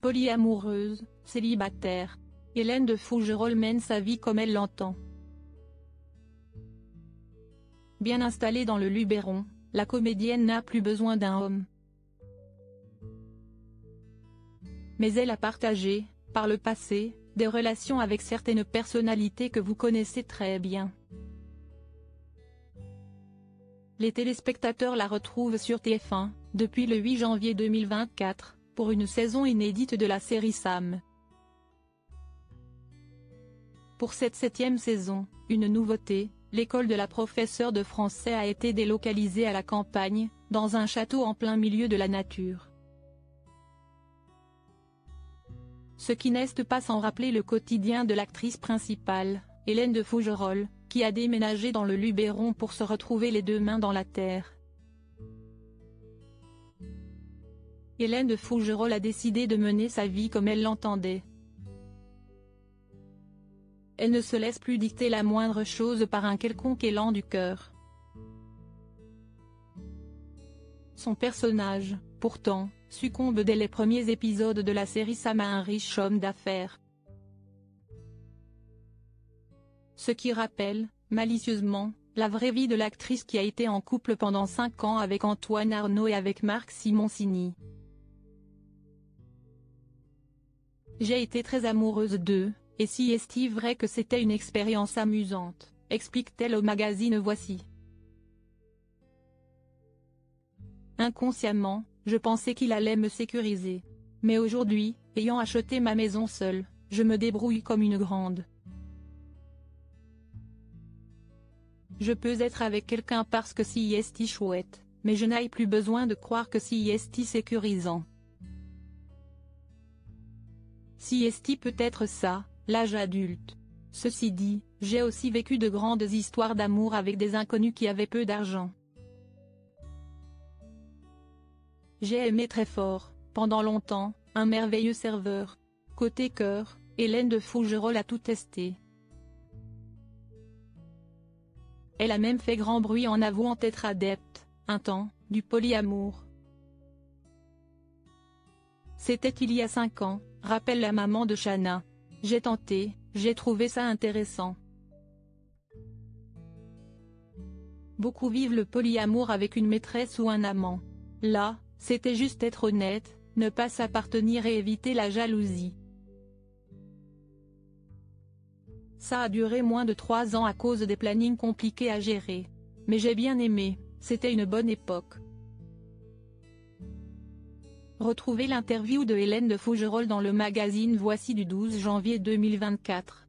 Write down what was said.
Polyamoureuse, célibataire. Hélène de Fougerolles mène sa vie comme elle l'entend. Bien installée dans le Luberon, la comédienne n'a plus besoin d'un homme. Mais elle a partagé, par le passé, des relations avec certaines personnalités que vous connaissez très bien. Les téléspectateurs la retrouvent sur TF1, depuis le 8 janvier 2024, pour une saison inédite de la série Sam. Pour cette 7e saison, une nouveauté, l'école de la professeure de français a été délocalisée à la campagne, dans un château en plein milieu de la nature. Ce qui n'est pas sans rappeler le quotidien de l'actrice principale, Hélène de Fougerolles, qui a déménagé dans le Luberon pour se retrouver les deux mains dans la terre. Hélène de Fougerolles a décidé de mener sa vie comme elle l'entendait. Elle ne se laisse plus dicter la moindre chose par un quelconque élan du cœur. Son personnage, pourtant, succombe dès les premiers épisodes de la série Sam à un riche homme d'affaires. Ce qui rappelle, malicieusement, la vraie vie de l'actrice qui a été en couple pendant 5 ans avec Antoine Arnaud et avec Marc Simoncini. J'ai été très amoureuse d'eux, et si est-il vrai que c'était une expérience amusante, explique-t-elle au magazine Voici. Inconsciemment, je pensais qu'il allait me sécuriser. Mais aujourd'hui, ayant acheté ma maison seule, je me débrouille comme une grande. Je peux être avec quelqu'un parce que si est chouette, mais je n'ai plus besoin de croire que si est sécurisant. Si est peut être ça, l'âge adulte. Ceci dit, j'ai aussi vécu de grandes histoires d'amour avec des inconnus qui avaient peu d'argent. J'ai aimé très fort, pendant longtemps, un merveilleux serveur. Côté cœur, Hélène de Fougerolles a tout testé. Elle a même fait grand bruit en avouant être adepte, un temps, du polyamour. C'était il y a 5 ans, rappelle la maman de Shanna. J'ai tenté, j'ai trouvé ça intéressant. Beaucoup vivent le polyamour avec une maîtresse ou un amant. Là, c'était juste être honnête, ne pas s'appartenir et éviter la jalousie. Ça a duré moins de 3 ans à cause des plannings compliqués à gérer. Mais j'ai bien aimé, c'était une bonne époque. Retrouvez l'interview de Hélène de Fougerolles dans le magazine Voici du 12 janvier 2024.